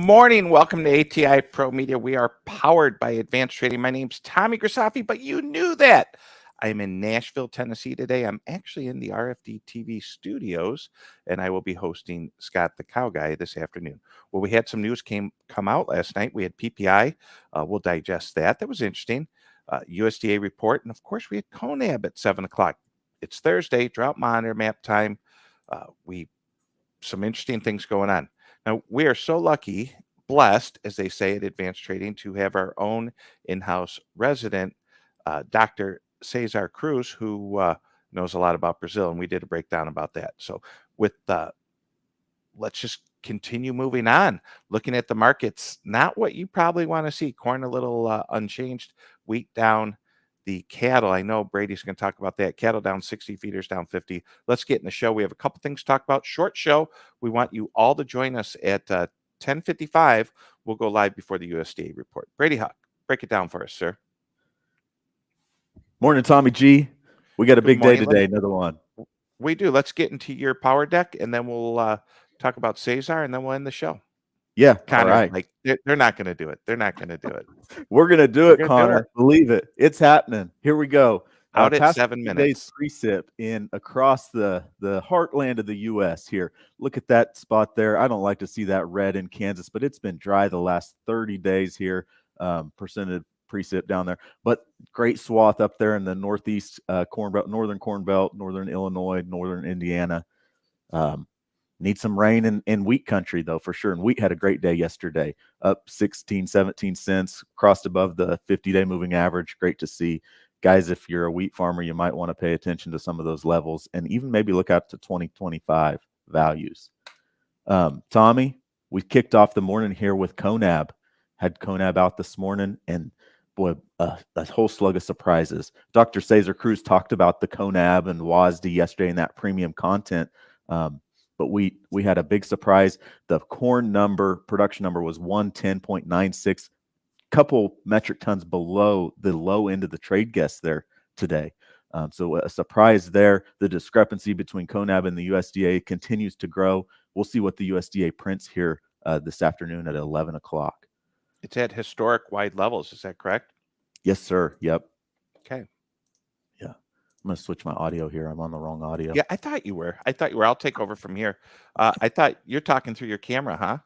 morning. Welcome to ATI ProMedia. We are powered by Advanced Trading. My name's Tommy Grisafi, but you knew that. I'm in Nashville, Tennessee today. I'm actually in the RFD TV studios, and I will be hosting Scott the Cow Guy this afternoon. Well, we had some news come out last night. We had PPI. We'll digest that. That was interesting. USDA report, and of course, we had Conab at 7 o'clock. It's Thursday, drought monitor map time. Some interesting things going on. Now, we are so lucky, blessed, as they say at Advanced Trading, to have our own in-house resident, Dr. Cesar Cruz, who knows a lot about Brazil, and we did a breakdown about that. So with let's just continue moving on. Looking at the markets, not what you probably want to see. Corn a little unchanged, wheat down. The cattle, I know Brady's going to talk about that. Cattle down 60, feeders down 50. Let's get in the show. We have a couple things to talk about. Short show. We want you all to join us at 10:55. We'll go live before the USDA report. Brady Huck, break it down for us, sir. Morning, Tommy G. We got a big day today, another one. We do. Let's get into your power deck, and then we'll talk about Cesar, and then we'll end the show. Yeah, Connor, all right. like they're not going to do it. They're not going to do it. We're going to do it, Connor. Believe it. It's happening. Here we go. Out at 7 minutes. Precip in across the heartland of the U.S. here. Look at that spot there. I don't like to see that red in Kansas, but it's been dry the last 30 days here. Percentage precip down there, but great swath up there in the northeast corn belt, northern corn belt, northern Illinois, northern Indiana. Need some rain in wheat country, though, for sure. And wheat had a great day yesterday, up 16, 17 cents, crossed above the 50-day moving average. Great to see. Guys, if you're a wheat farmer, you might want to pay attention to some of those levels and even maybe look out to 2025 values. Tommy, we kicked off the morning here with Conab. Had Conab out this morning, and boy, a whole slug of surprises. Dr. Cesar Cruz talked about the Conab and WASD yesterday in that premium content. But we had a big surprise. The corn production number was 110.96, couple metric tons below the low end of the trade guess there today. So a surprise there. The discrepancy between Conab and the USDA continues to grow. We'll see what the USDA prints here this afternoon at 11 o'clock. It's at historic wide levels. Is that correct? Yes, sir. Yep. Okay. I'm going to switch my audio here. I'm on the wrong audio. Yeah, I thought you were. I'll take over from here. I thought you're talking through your camera, huh?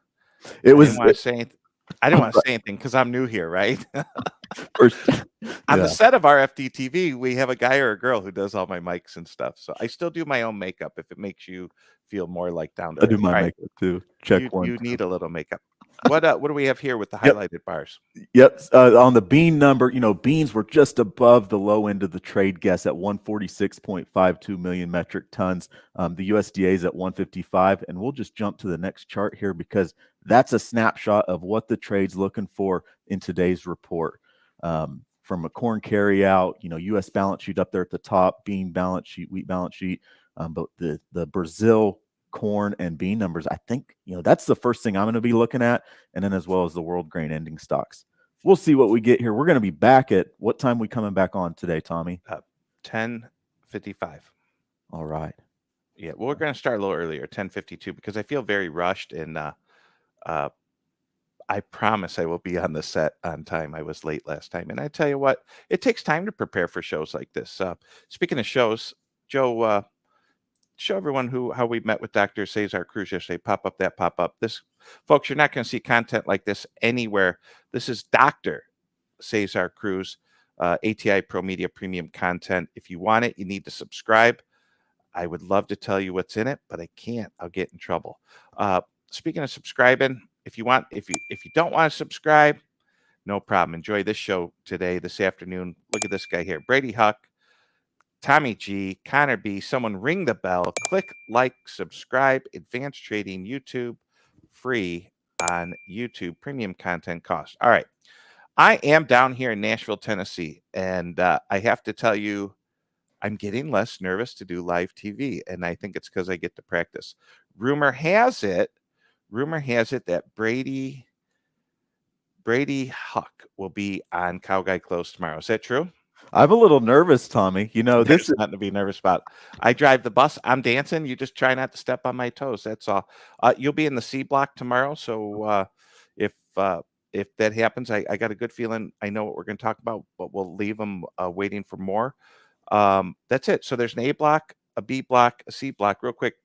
I didn't want to say anything because I'm new here, right? On the set of RFD TV, we have a guy or a girl who does all my mics and stuff. So I still do my own makeup if it makes you feel more like down to earth. I do my makeup too. You need a little makeup. What do we have here with the highlighted bars? Yep. On the bean number, beans were just above the low end of the trade guess at 146.52 million metric tons. The USDA is at 155, and we'll just jump to the next chart here because that's a snapshot of what the trade's looking for in today's report. From a corn carryout, U.S. balance sheet up there at the top, bean balance sheet, wheat balance sheet, but the Brazil corn and bean numbers, I think, that's the first thing I'm going to be looking at, and then as well as the world grain ending stocks. We'll see what we get here. We're going to be back at what time we coming back on today, Tommy? 10:55. All right. Yeah, well, we're going to start a little earlier, 10:52, because I feel very rushed, and I promise I will be on the set on time. I was late last time, and I tell you what, it takes time to prepare for shows like this. Speaking of shows, Joe, show everyone how we met with Dr. Cesar Cruz yesterday. Pop up. This, folks, you're not going to see content like this anywhere. This is Dr. Cesar Cruz, ATI ProMedia premium content. If you want it, you need to subscribe. I would love to tell you what's in it, but I can't. I'll get in trouble. Speaking of subscribing, if you don't want to subscribe, no problem. Enjoy this show this afternoon. Look at this guy here, Brady Huck, Tommy G, Connor B. Someone ring the bell. Click like, subscribe. Advanced Trading YouTube, free on YouTube. Premium content cost. All right. I am down here in Nashville, Tennessee, and I have to tell you, I'm getting less nervous to do live TV, and I think it's because I get to practice. Rumor has it that Brady Huck will be on Cow Guy Close tomorrow. Is that true? I'm a little nervous, Tommy. This is nothing to be nervous about. I drive the bus. I'm dancing. You just try not to step on my toes. That's all. You'll be in the C block tomorrow, so if that happens, I got a good feeling I know what we're going to talk about, but we'll leave them waiting for more. That's it. So there's an A block, a B block, a C block. Real quick,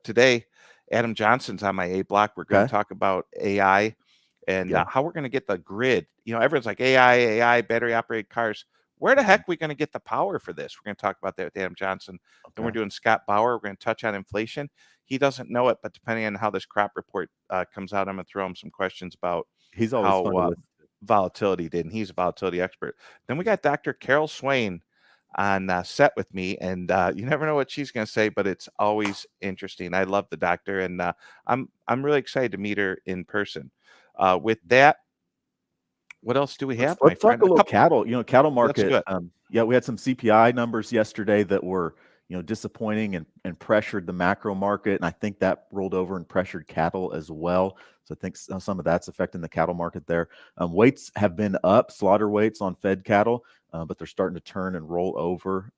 today, Adam Johnson's on my A block. We're going to talk about AI and how we're going to get the grid. Everyone's like AI, battery operated cars. Where the heck are we going to get the power for this? We're going to talk about that with Adam Johnson. Then we're doing Scott Bauer. We're going to touch on inflation. He doesn't know it, but depending on how this crop report comes out, I'm going to throw him some questions about He's always fun to listen to. Volatility did, and he's a volatility expert. Then we got Dr. Carol Swain on set with me, and you never know what she's going to say, but it's always interesting. I love the doctor, and I'm really excited to meet her in person. With that, what else do we have? Let's talk a little cattle. Cattle market. We had some CPI numbers yesterday that were disappointing and pressured the macro market, and I think that rolled over and pressured cattle as well. So I think some of that's affecting the cattle market there. Weights have been up, slaughter weights on fed cattle, but they're starting to turn and roll over.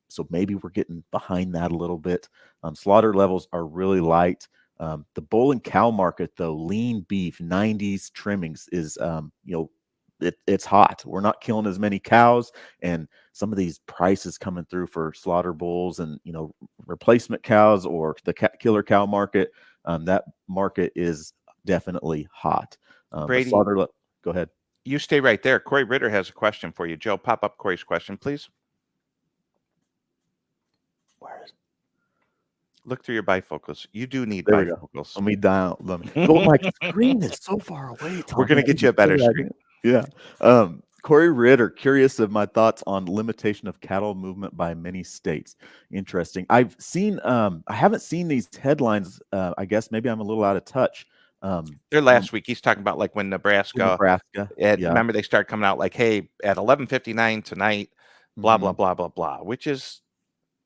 So maybe we're getting behind that a little bit. Slaughter levels are really light. The bull and cow market, though, lean beef, 90s trimmings is, it's hot. We're not killing as many cows, and some of these prices coming through for slaughter bulls and replacement cows or the killer cow market. That market is definitely hot. Brady, go ahead. You stay right there. Corey Ritter has a question for you. Joe, pop up Corey's question, please. Where is? Look through your bifocals. You do need there bifocals. Let me down. Go. My screen is so far away. Tom. We're gonna get you a better screen. Yeah. Corey Ritter, curious of my thoughts on limitation of cattle movement by many states. Interesting. I've seen. I haven't seen these headlines. I guess maybe I'm a little out of touch. They're last week. He's talking about like when Nebraska. Remember, they start coming out like, "Hey, at 11:59 tonight, blah blah blah blah blah," which is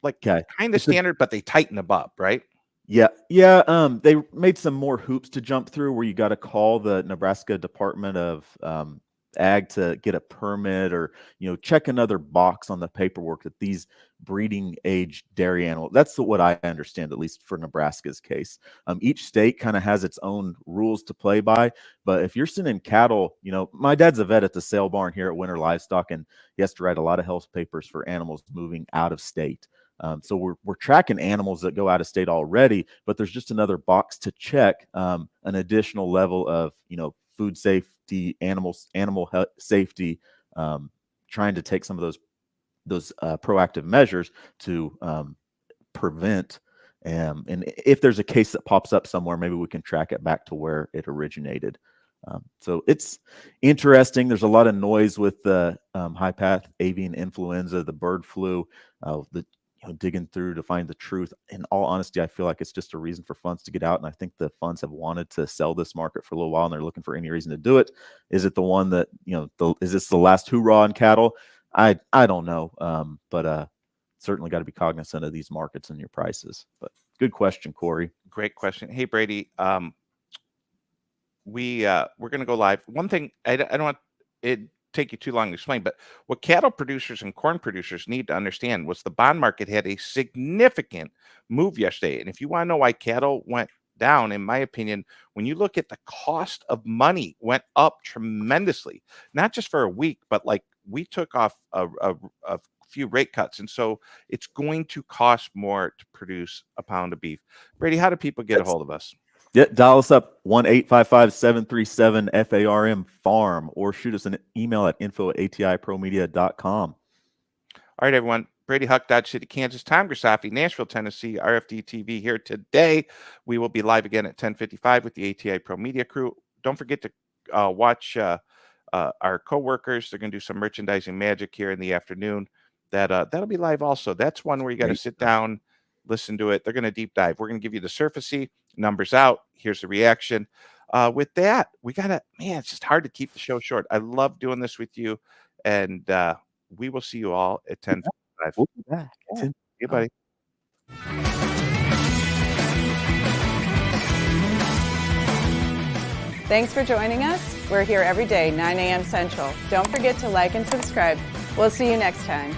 like kind of standard, but they tighten them up, right? Yeah. They made some more hoops to jump through where you got to call the Nebraska Department of Ag to get a permit or check another box on the paperwork that these breeding age dairy animals. That's what I understand, at least for Nebraska's case. Each state kind of has its own rules to play by, but if you're sending cattle, my dad's a vet at the sale barn here at Winter Livestock, and he has to write a lot of health papers for animals moving out of state. So we're tracking animals that go out of state already, but there's just another box to check, an additional level of food safety, animal health safety, trying to take some of those proactive measures to prevent. And if there's a case that pops up somewhere, maybe we can track it back to where it originated. So it's interesting. There's a lot of noise with the high path avian influenza, the bird flu, digging through to find the truth. In all honesty, I feel like it's just a reason for funds to get out, and I think the funds have wanted to sell this market for a little while, and they're looking for any reason to do it. Is it the one that is this the last hoorah on cattle? I don't know, but certainly got to be cognizant of these markets and your prices. But good question, Corey. Great question. Hey, Brady, we're going to go live. One thing I don't want it take you too long to explain, but what cattle producers and corn producers need to understand was the bond market had a significant move yesterday. And if you want to know why cattle went down, in my opinion, when you look at the cost of money went up tremendously, not just for a week, but like we took off a few rate cuts. And so it's going to cost more to produce a pound of beef. Brady, how do people get a hold of us? Yeah, dial us up 1-855-737-FARM farm, or shoot us an email at info@atipromedia.com. All right, everyone. Brady Huck, Dodge City, Kansas. Tom Grisafi, Nashville, Tennessee. RFD TV here today. We will be live again at 10:55 with the ATI ProMedia crew. Don't forget to watch our coworkers. They're going to do some merchandising magic here in the afternoon. That'll be live also. That's one where you got to sit down, listen to it. They're going to deep dive. We're going to give you the surfacey numbers out. Here's the reaction. With that, it's just hard to keep the show short. I love doing this with you, and we will see you all at 10:55. We'll be back. See you, buddy. Thanks for joining us. We're here every day, 9 a.m. Central. Don't forget to like and subscribe. We'll see you next time.